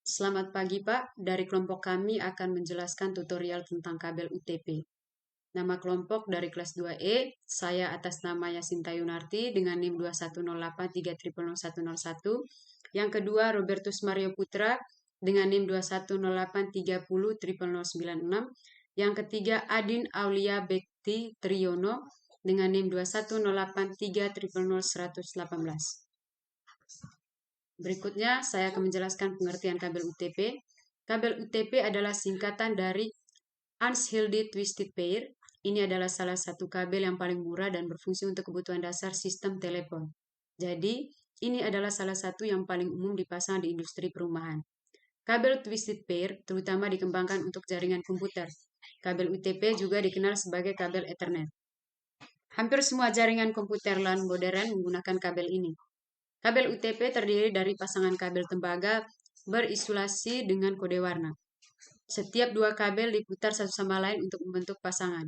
Selamat pagi Pak, dari kelompok kami akan menjelaskan tutorial tentang kabel UTP. Nama kelompok dari kelas 2E, saya atas nama Yasinta Yunarti dengan NIM 2108300101. Yang kedua Robertus Mario Putra dengan NIM 2108300096. Yang ketiga Adin Aulia Bekti Triyono dengan NIM 2108300118. Berikutnya, saya akan menjelaskan pengertian kabel UTP. Kabel UTP adalah singkatan dari Unshielded Twisted Pair. Ini adalah salah satu kabel yang paling murah dan berfungsi untuk kebutuhan dasar sistem telepon. Jadi, ini adalah salah satu yang paling umum dipasang di industri perumahan. Kabel Twisted Pair terutama dikembangkan untuk jaringan komputer. Kabel UTP juga dikenal sebagai kabel Ethernet. Hampir semua jaringan komputer LAN modern menggunakan kabel ini. Kabel UTP terdiri dari pasangan kabel tembaga berisolasi dengan kode warna. Setiap dua kabel diputar satu sama lain untuk membentuk pasangan.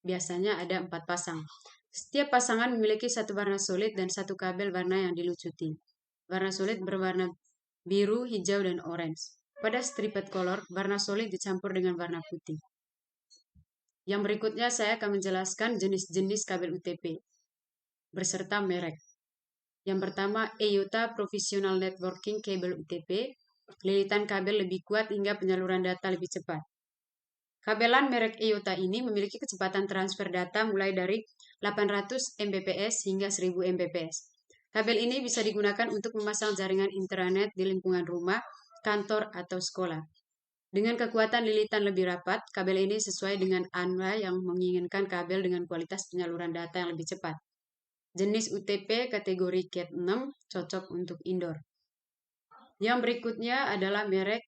Biasanya ada 4 pasang. Setiap pasangan memiliki satu warna solid dan satu kabel warna yang dilucuti. Warna solid berwarna biru, hijau, dan orange. Pada striped color, warna solid dicampur dengan warna putih. Yang berikutnya saya akan menjelaskan jenis-jenis kabel UTP beserta merek. Yang pertama, EIOTA Professional Networking Cable UTP. Lilitan kabel lebih kuat hingga penyaluran data lebih cepat. Kabelan merek EIOTA ini memiliki kecepatan transfer data mulai dari 800 Mbps hingga 1000 Mbps. Kabel ini bisa digunakan untuk memasang jaringan internet di lingkungan rumah, kantor, atau sekolah. Dengan kekuatan lilitan lebih rapat, kabel ini sesuai dengan Anda yang menginginkan kabel dengan kualitas penyaluran data yang lebih cepat. Jenis UTP kategori Cat 6 cocok untuk indoor. Yang berikutnya adalah merek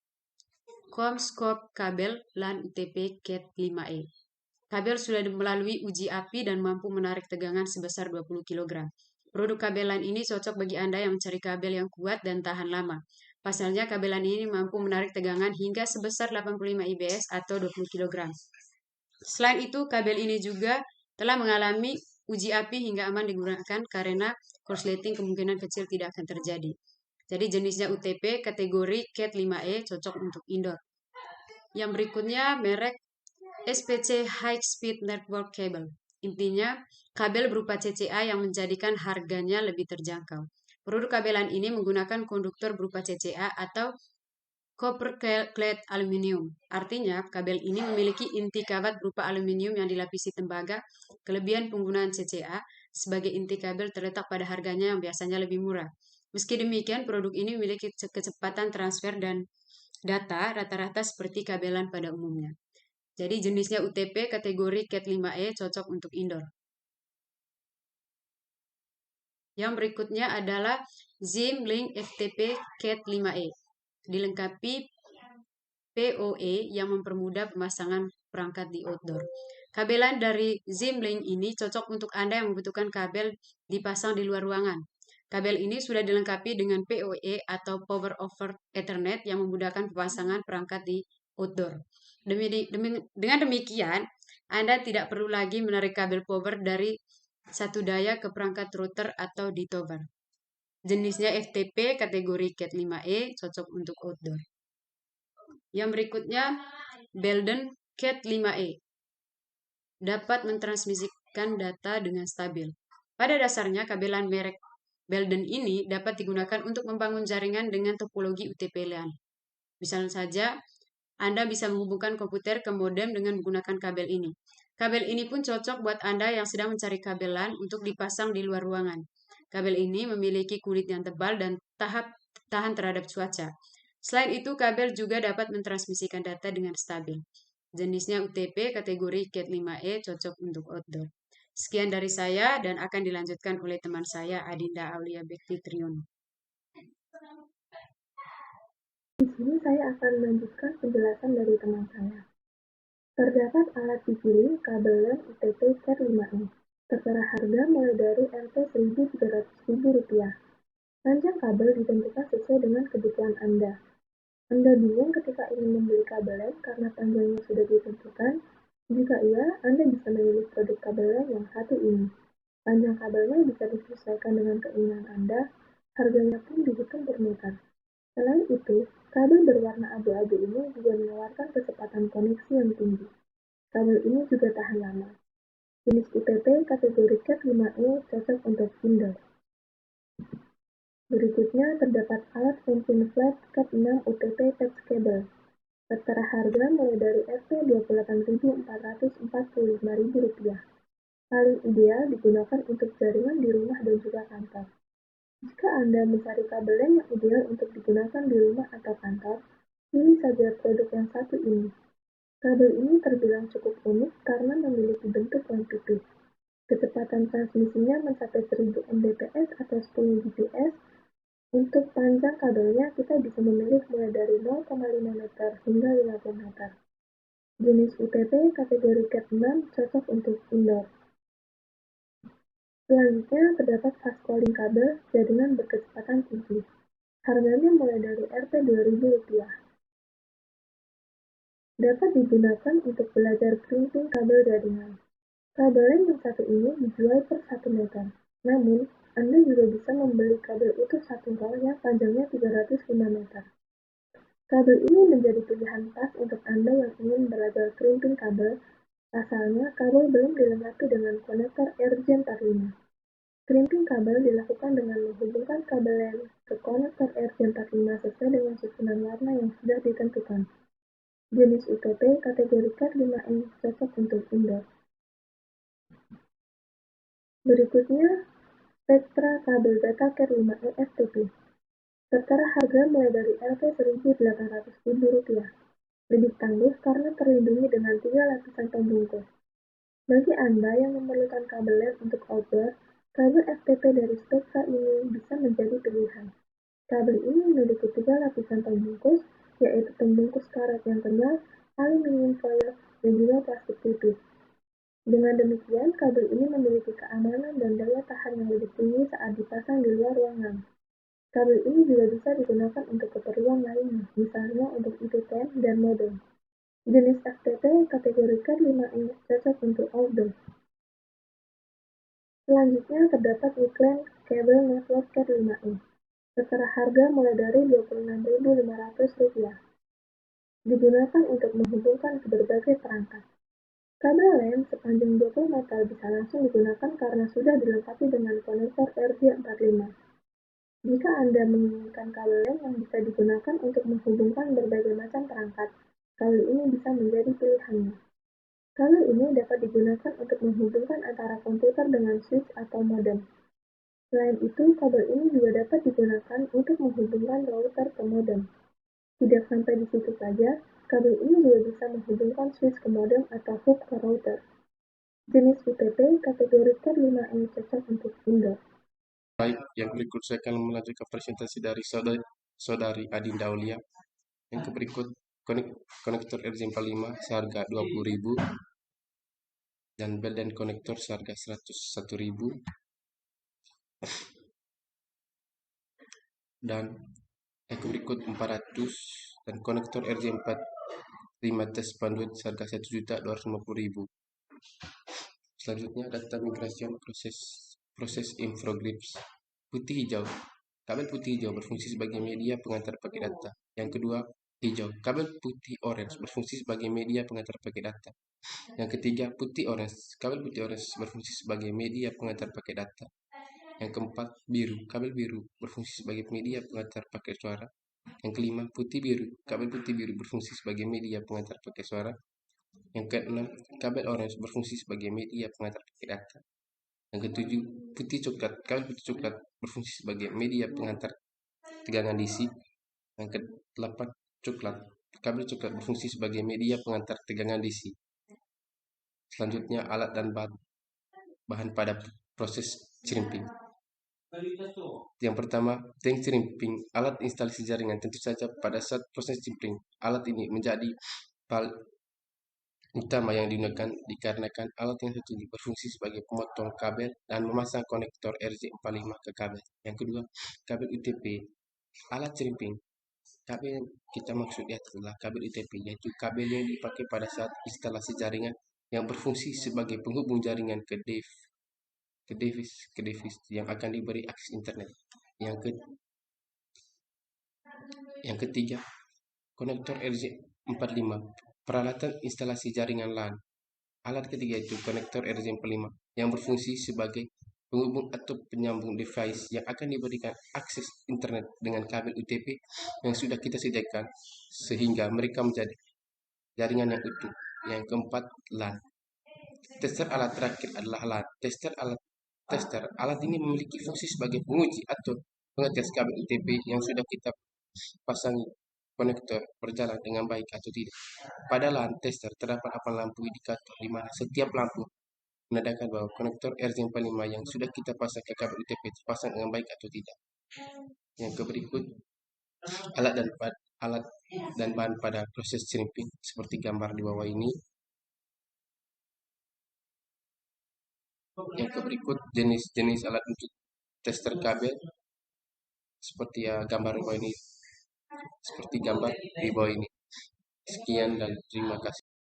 CommScope kabel LAN UTP Cat 5E. Kabel sudah melalui uji api dan mampu menarik tegangan sebesar 20 kg. Produk kabel LAN ini cocok bagi Anda yang mencari kabel yang kuat dan tahan lama. Pasalnya kabel LAN ini mampu menarik tegangan hingga sebesar 85 IBS atau 20 kg. Selain itu, kabel ini juga telah mengalami uji api hingga aman digunakan karena korsleting kemungkinan kecil tidak akan terjadi. Jadi jenisnya UTP kategori Cat 5E cocok untuk indoor. Yang berikutnya merek SPC High Speed Network Cable. Intinya, kabel berupa CCA yang menjadikan harganya lebih terjangkau. Produk kabelan ini menggunakan konduktor berupa CCA atau copper clad aluminium. Artinya, kabel ini memiliki inti kawat berupa aluminium yang dilapisi tembaga. Kelebihan penggunaan CCA sebagai inti kabel terletak pada harganya yang biasanya lebih murah. Meski demikian, produk ini memiliki kecepatan transfer dan data rata-rata seperti kabelan pada umumnya. Jadi jenisnya UTP kategori Cat 5E cocok untuk indoor. Yang berikutnya adalah Zim-Link FTP Cat 5E. Dilengkapi PoE yang mempermudah pemasangan perangkat di outdoor. Kabelan dari Zim-Link ini cocok untuk Anda yang membutuhkan kabel dipasang di luar ruangan. Kabel ini sudah dilengkapi dengan PoE atau Power over Ethernet yang memudahkan pemasangan perangkat di outdoor. Dengan demikian, Anda tidak perlu lagi menarik kabel power dari satu daya ke perangkat router atau di tower. Jenisnya FTP kategori Cat 5E cocok untuk outdoor. Yang berikutnya, Belden Cat 5E dapat mentransmisikan data dengan stabil. Pada dasarnya, kabelan merek Belden ini dapat digunakan untuk membangun jaringan dengan topologi UTP LAN. Misalnya saja, Anda bisa menghubungkan komputer ke modem dengan menggunakan kabel ini. Kabel ini pun cocok buat Anda yang sedang mencari kabel LAN untuk dipasang di luar ruangan. Kabel ini memiliki kulit yang tebal dan tahan terhadap cuaca. Selain itu, kabel juga dapat mentransmisikan data dengan stabil. Jenisnya UTP kategori Cat 5E cocok untuk outdoor. Sekian dari saya dan akan dilanjutkan oleh teman saya Adinda Aulia Bekti Triyono. Di sini saya akan melanjutkan penjelasan dari teman saya. Terdapat alat dipilih kabel LAN UTP Cat 5E. Tertera harga mulai dari Rp 1.300.000. Panjang kabel ditentukan sesuai dengan kebutuhan Anda. Anda bingung ketika ingin membeli kabel LAN karena panjangnya sudah ditentukan? Jika iya, Anda bisa memilih produk kabel LAN yang satu ini. Panjang kabelnya bisa disesuaikan dengan keinginan Anda, harganya pun dihitung per meter. Selain itu, kabel berwarna abu-abu ini juga menawarkan kecepatan koneksi yang tinggi. Kabel ini juga tahan lama. Jenis UTP kategori Cat 5e cocok untuk indoor. Berikutnya terdapat alat fencing flat Cat 6 UTP patch cable. Tertera harga mulai dari Rp28.445.000. Paling ideal digunakan untuk jaringan di rumah dan juga kantor. Jika Anda mencari kabel LAN yang ideal untuk digunakan di rumah atau kantor, pilih saja produk yang satu ini. Kabel ini terbilang cukup unik karena memiliki bentuk yang tipis. Kecepatan transmisinya mencapai 1000 Mbps atau 10 Gbps. Untuk panjang kabelnya, kita bisa memilih mulai dari 0,5 meter hingga 50 meter. Jenis UTP kategori Cat 6 cocok untuk indoor. Selanjutnya terdapat fast calling kabel jaringan berkecepatan tinggi. Harganya mulai dari Rp2.000. Dapat digunakan untuk belajar crimping kabel jaringan. Kabel LAN yang satu ini dijual per 1 meter. Namun, Anda juga bisa membeli kabel utuh 1 roll yang panjangnya 305 meter. Kabel ini menjadi pilihan pas untuk Anda yang ingin belajar crimping kabel. Pasalnya, kabel belum dilengkapi dengan konektor RJ45. Crimping kabel dilakukan dengan menghubungkan kabel LAN ke konektor RJ45 sesuai dengan susunan warna yang sudah ditentukan. Jenis UTP kategori Cat 5e cocok untuk indoor. Berikutnya, Spectra kabel data Cat 5e FTP. Tertera harga mulai dari Rp1.800.000. Lebih tangguh karena terlindungi dengan 3 lapisan pembungkus. Bagi Anda yang memerlukan kabel LAN untuk outdoor, kabel FTP dari Spectra ini bisa menjadi pilihan. Kabel ini memiliki 3 lapisan pembungkus, yaitu pembungkus karet yang tebal, aluminium foil, dan juga plastik tipis. Dengan demikian, kabel ini memiliki keamanan dan daya tahan yang lebih tinggi saat dipasang di luar ruangan. Kabel ini juga bisa digunakan untuk keperluan lainnya, misalnya untuk IP10 dan modem. Jenis FTP kategori Cat 5e cocok untuk outdoor. Selanjutnya terdapat Wicland Cable Network Cat 5e. Tertera harga mulai dari Rp26.500. Digunakan untuk menghubungkan ke berbagai perangkat. Kabel LAN sepanjang 20 meter bisa langsung digunakan karena sudah dilengkapi dengan konektor RJ45. Jika Anda menginginkan kabel LAN yang bisa digunakan untuk menghubungkan berbagai macam perangkat, kabel ini bisa menjadi pilihannya. Kabel ini dapat digunakan untuk menghubungkan antara komputer dengan switch atau modem. Selain itu, kabel ini juga dapat digunakan untuk menghubungkan router ke modem. Tidak sampai di situ saja, kabel ini juga bisa menghubungkan switch ke modem atau hub ke router. Jenis UTP kategori Cat 5e cocok untuk indoor. Baik, yang berikut saya akan melanjutkan presentasi dari saudari Adinda Aulia. Yang berikut konektor RJ45 seharga 20.000 dan bel dan konektor seharga 101.000 dan yang berikut 400 dan konektor RJ45 tes panduit seharga 1.250.000. Selanjutnya data migration proses infogrids. Putih hijau. Kabel putih hijau berfungsi sebagai media pengantar paket data. Yang kedua, hijau. Kabel putih orange berfungsi sebagai media pengantar paket data. Yang ketiga, putih orange. Kabel putih orange berfungsi sebagai media pengantar paket data. Yang keempat, biru. Kabel biru berfungsi sebagai media pengantar paket suara. Yang kelima, putih biru. Kabel putih biru berfungsi sebagai media pengantar paket suara. Yang keenam, kabel orange berfungsi sebagai media pengantar paket data. Yang ketujuh, putih coklat. Kabel putih coklat berfungsi sebagai media pengantar tegangan DC. Yang ke-8, coklat. Kabel coklat berfungsi sebagai media pengantar tegangan DC. Selanjutnya, alat dan bahan pada proses crimping. Yang pertama, tank crimping, alat instalasi jaringan. Tentu saja pada saat proses crimping, alat ini menjadi utama yang digunakan dikarenakan alat yang satu ini berfungsi sebagai pemotong kabel dan memasang konektor RJ45 ke kabel. Yang kedua, kabel UTP, alat crimping. Kabel yang kita maksud di atas adalah kabel UTP, yaitu kabel yang dipakai pada saat instalasi jaringan yang berfungsi sebagai penghubung jaringan ke device yang akan diberi akses internet. Yang ketiga, konektor RJ45, peralatan instalasi jaringan LAN. Alat ketiga itu konektor RJ45 yang berfungsi sebagai penghubung atau penyambung device yang akan diberikan akses internet dengan kabel UTP yang sudah kita sediakan sehingga mereka menjadi jaringan yang utuh. Yang keempat, LAN. Tester alat terakhir adalah LAN. Tester alat ini memiliki fungsi sebagai penguji atau pengetes kabel UTP yang sudah kita pasangi konektor berjalan dengan baik atau tidak. Pada LAN tester terdapat 8 lampu indikator di mana setiap lampu menandakan bahwa konektor RJ45 yang sudah kita pasang ke kabel UTP terpasang dengan baik atau tidak. Yang berikut, alat dan bahan pada proses stripping seperti gambar di bawah ini. Yang berikut, jenis-jenis alat untuk tester kabel seperti gambar di bawah ini. Seperti gambar di bawah ini. Sekian dan terima kasih.